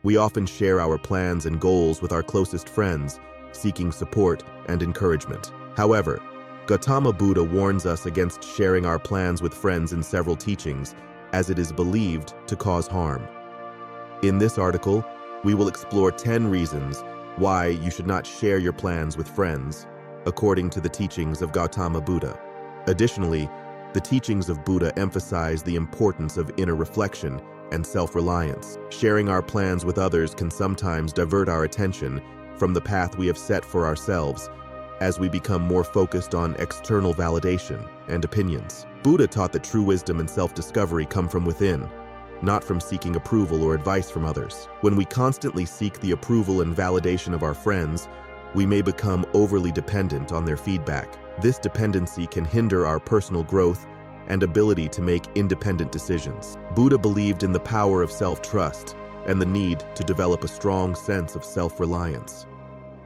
We often share our plans and goals with our closest friends, seeking support and encouragement. However, Gautama Buddha warns us against sharing our plans with friends in several teachings, as it is believed to cause harm. In this article, we will explore 10 reasons why you should not share your plans with friends, according to the teachings of Gautama Buddha. Additionally, the teachings of Buddha emphasize the importance of inner reflection and self-reliance. Sharing our plans with others can sometimes divert our attention from the path we have set for ourselves, as we become more focused on external validation and opinions. Buddha taught that true wisdom and self-discovery come from within, not from seeking approval or advice from others. When we constantly seek the approval and validation of our friends, we may become overly dependent on their feedback. This dependency can hinder our personal growth and ability to make independent decisions. Buddha believed in the power of self-trust and the need to develop a strong sense of self-reliance.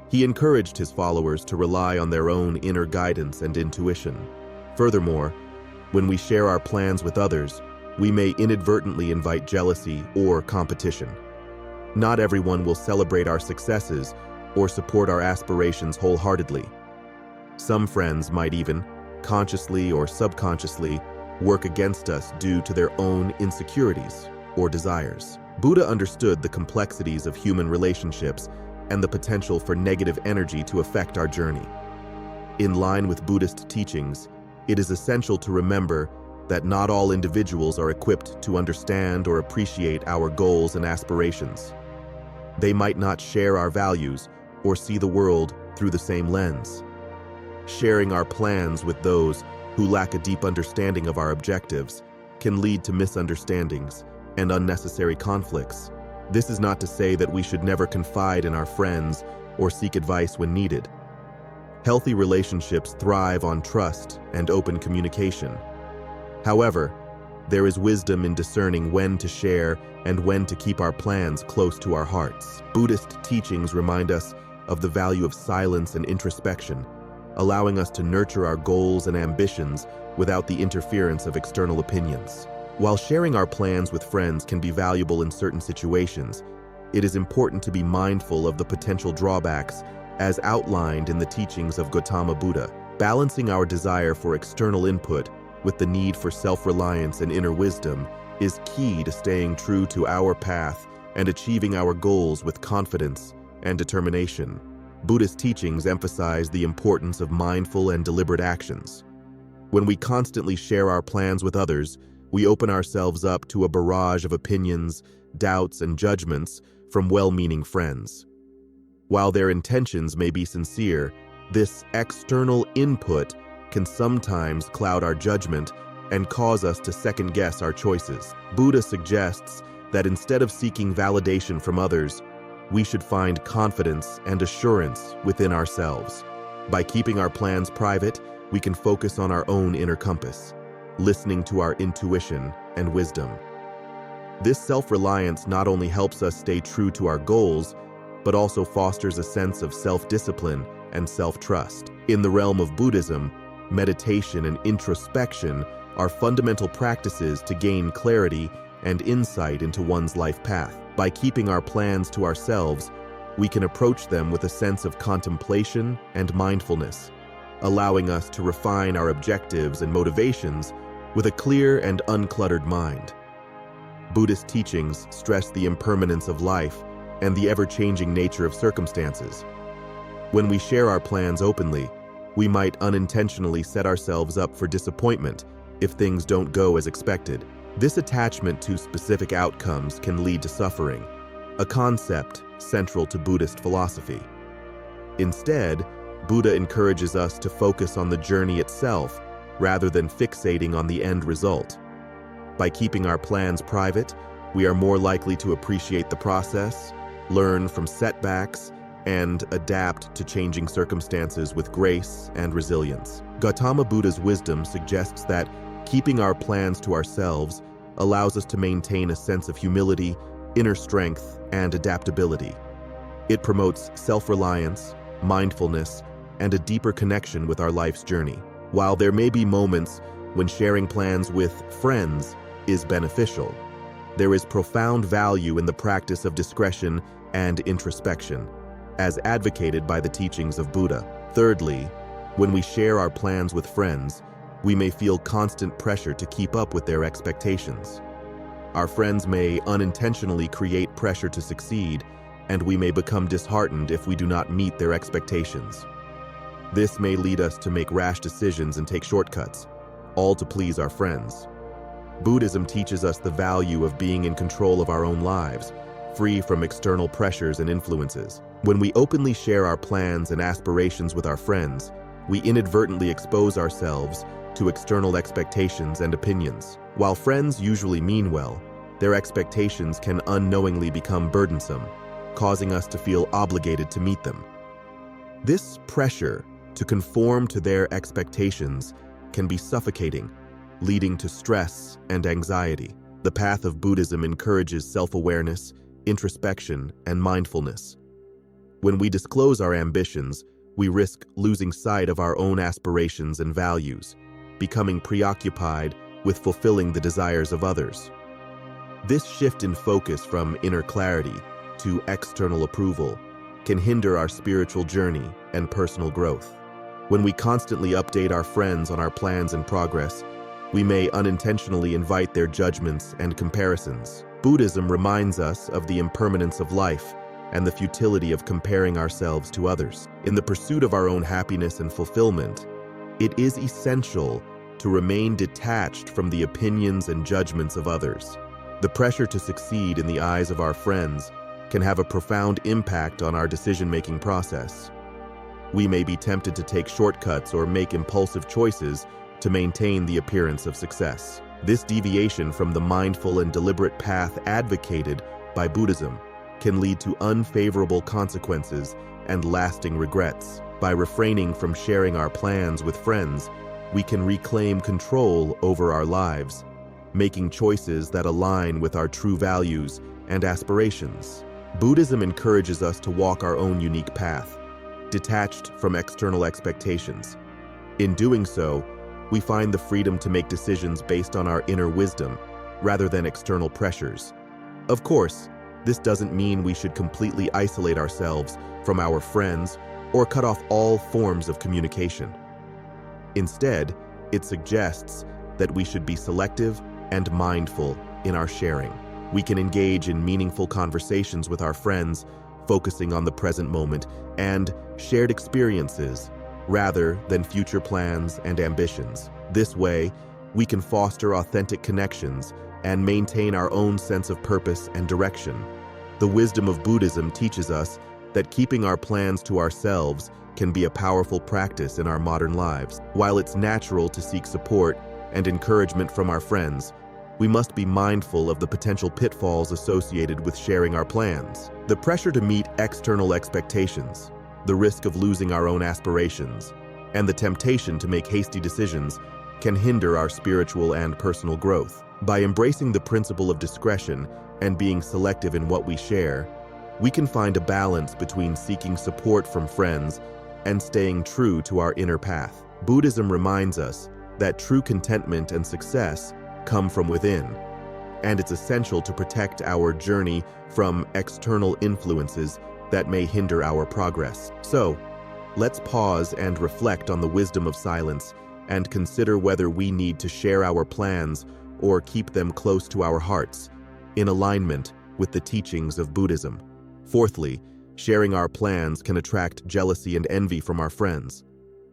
He encouraged his followers to rely on their own inner guidance and intuition. Furthermore, when we share our plans with others, we may inadvertently invite jealousy or competition. Not everyone will celebrate our successes or support our aspirations wholeheartedly. Some friends might even, consciously or subconsciously, work against us due to their own insecurities or desires. Buddha understood the complexities of human relationships and the potential for negative energy to affect our journey. In line with Buddhist teachings, it is essential to remember that not all individuals are equipped to understand or appreciate our goals and aspirations. They might not share our values or see the world through the same lens. Sharing our plans with those who lack a deep understanding of our objectives can lead to misunderstandings and unnecessary conflicts. This is not to say that we should never confide in our friends or seek advice when needed. Healthy relationships thrive on trust and open communication. However, there is wisdom in discerning when to share and when to keep our plans close to our hearts. Buddhist teachings remind us of the value of silence and introspection, allowing us to nurture our goals and ambitions without the interference of external opinions. While sharing our plans with friends can be valuable in certain situations, it is important to be mindful of the potential drawbacks as outlined in the teachings of Gautama Buddha. Balancing our desire for external input with the need for self-reliance and inner wisdom is key to staying true to our path and achieving our goals with confidence and determination. Buddhist teachings emphasize the importance of mindful and deliberate actions. When we constantly share our plans with others, we open ourselves up to a barrage of opinions, doubts, and judgments from well-meaning friends. While their intentions may be sincere, this external input can sometimes cloud our judgment and cause us to second-guess our choices. Buddha suggests that instead of seeking validation from others, we should find confidence and assurance within ourselves. By keeping our plans private, we can focus on our own inner compass, listening to our intuition and wisdom. This self-reliance not only helps us stay true to our goals, but also fosters a sense of self-discipline and self-trust. In the realm of Buddhism, meditation and introspection are fundamental practices to gain clarity and insight into one's life path. By keeping our plans to ourselves, we can approach them with a sense of contemplation and mindfulness, allowing us to refine our objectives and motivations with a clear and uncluttered mind. Buddhist teachings stress the impermanence of life and the ever-changing nature of circumstances. When we share our plans openly, we might unintentionally set ourselves up for disappointment if things don't go as expected. This attachment to specific outcomes can lead to suffering, a concept central to Buddhist philosophy. Instead, Buddha encourages us to focus on the journey itself rather than fixating on the end result. By keeping our plans private, we are more likely to appreciate the process, learn from setbacks, and adapt to changing circumstances with grace and resilience. Gautama Buddha's wisdom suggests that keeping our plans to ourselves allows us to maintain a sense of humility, inner strength, and adaptability. It promotes self-reliance, mindfulness, and a deeper connection with our life's journey. While there may be moments when sharing plans with friends is beneficial, There is profound value in the practice of discretion and introspection, as advocated by the teachings of Buddha. Thirdly, when we share our plans with friends, we may feel constant pressure to keep up with their expectations. Our friends may unintentionally create pressure to succeed, and we may become disheartened if we do not meet their expectations. This may lead us to make rash decisions and take shortcuts, all to please our friends. Buddhism teaches us the value of being in control of our own lives, free from external pressures and influences. When we openly share our plans and aspirations with our friends, we inadvertently expose ourselves to external expectations and opinions. While friends usually mean well, their expectations can unknowingly become burdensome, causing us to feel obligated to meet them. This pressure to conform to their expectations can be suffocating, leading to stress and anxiety. The path of Buddhism encourages self-awareness, introspection, and mindfulness. When we disclose our ambitions, we risk losing sight of our own aspirations and values, becoming preoccupied with fulfilling the desires of others. This shift in focus from inner clarity to external approval can hinder our spiritual journey and personal growth. When we constantly update our friends on our plans and progress, we may unintentionally invite their judgments and comparisons. Buddhism reminds us of the impermanence of life and the futility of comparing ourselves to others. In the pursuit of our own happiness and fulfillment, it is essential to remain detached from the opinions and judgments of others. The pressure to succeed in the eyes of our friends can have a profound impact on our decision-making process. We may be tempted to take shortcuts or make impulsive choices to maintain the appearance of success. This deviation from the mindful and deliberate path advocated by Buddhism can lead to unfavorable consequences and lasting regrets. By refraining from sharing our plans with friends, we can reclaim control over our lives, making choices that align with our true values and aspirations. Buddhism encourages us to walk our own unique path, detached from external expectations. In doing so, we find the freedom to make decisions based on our inner wisdom, rather than external pressures. Of course, this doesn't mean we should completely isolate ourselves from our friends or cut off all forms of communication. Instead, it suggests that we should be selective and mindful in our sharing. We can engage in meaningful conversations with our friends, focusing on the present moment and shared experiences rather than future plans and ambitions. This way, we can foster authentic connections and maintain our own sense of purpose and direction. The wisdom of Buddhism teaches us that keeping our plans to ourselves can be a powerful practice in our modern lives. While it's natural to seek support and encouragement from our friends, we must be mindful of the potential pitfalls associated with sharing our plans. The pressure to meet external expectations, the risk of losing our own aspirations, and the temptation to make hasty decisions can hinder our spiritual and personal growth. By embracing the principle of discretion and being selective in what we share, we can find a balance between seeking support from friends and staying true to our inner path. Buddhism reminds us that true contentment and success come from within, and it's essential to protect our journey from external influences that may hinder our progress. So, let's pause and reflect on the wisdom of silence and consider whether we need to share our plans or keep them close to our hearts, in alignment with the teachings of Buddhism. Fourthly, sharing our plans can attract jealousy and envy from our friends.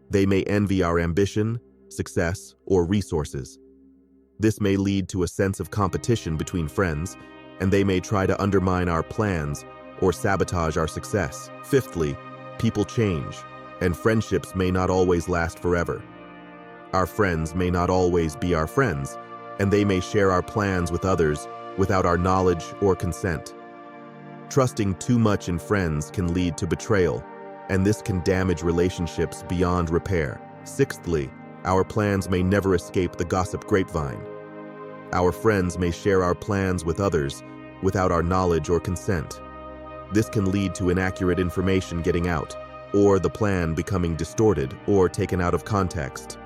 They may envy our ambition, success, or resources. This may lead to a sense of competition between friends, and they may try to undermine our plans or sabotage our success. Fifthly, people change, and friendships may not always last forever. Our friends may not always be our friends, and they may share our plans with others without our knowledge or consent. Trusting too much in friends can lead to betrayal, and this can damage relationships beyond repair. Sixthly, our plans may never escape the gossip grapevine. Our friends may share our plans with others without our knowledge or consent. This can lead to inaccurate information getting out, or the plan becoming distorted or taken out of context.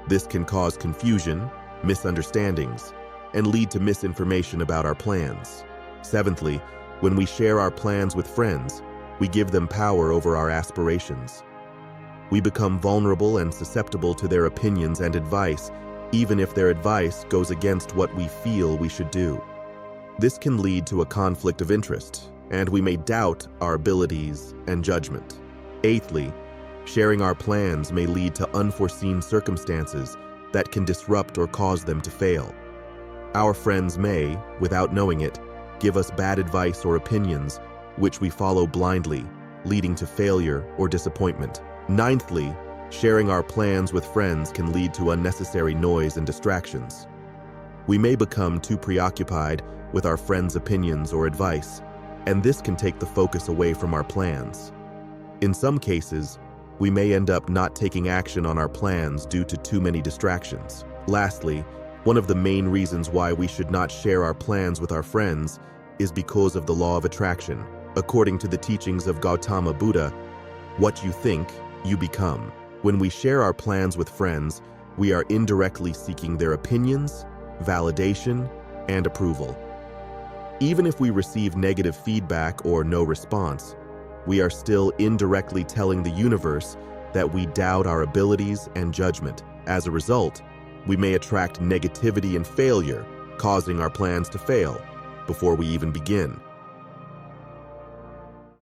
This can cause confusion, misunderstandings, and lead to misinformation about our plans. Seventhly, when we share our plans with friends, we give them power over our aspirations. We become vulnerable and susceptible to their opinions and advice, even if their advice goes against what we feel we should do. This can lead to a conflict of interest, and we may doubt our abilities and judgment. Eighthly, sharing our plans may lead to unforeseen circumstances that can disrupt or cause them to fail. Our friends may, without knowing it, give us bad advice or opinions, which we follow blindly, leading to failure or disappointment. Ninthly, sharing our plans with friends can lead to unnecessary noise and distractions. We may become too preoccupied with our friends' opinions or advice, and this can take the focus away from our plans. In some cases, we may end up not taking action on our plans due to too many distractions. Lastly, one of the main reasons why we should not share our plans with our friends is because of the law of attraction. According to the teachings of Gautama Buddha, what you think, you become. When we share our plans with friends, we are indirectly seeking their opinions, validation, and approval. Even if we receive negative feedback or no response, we are still indirectly telling the universe that we doubt our abilities and judgment. As a result, we may attract negativity and failure, causing our plans to fail before we even begin.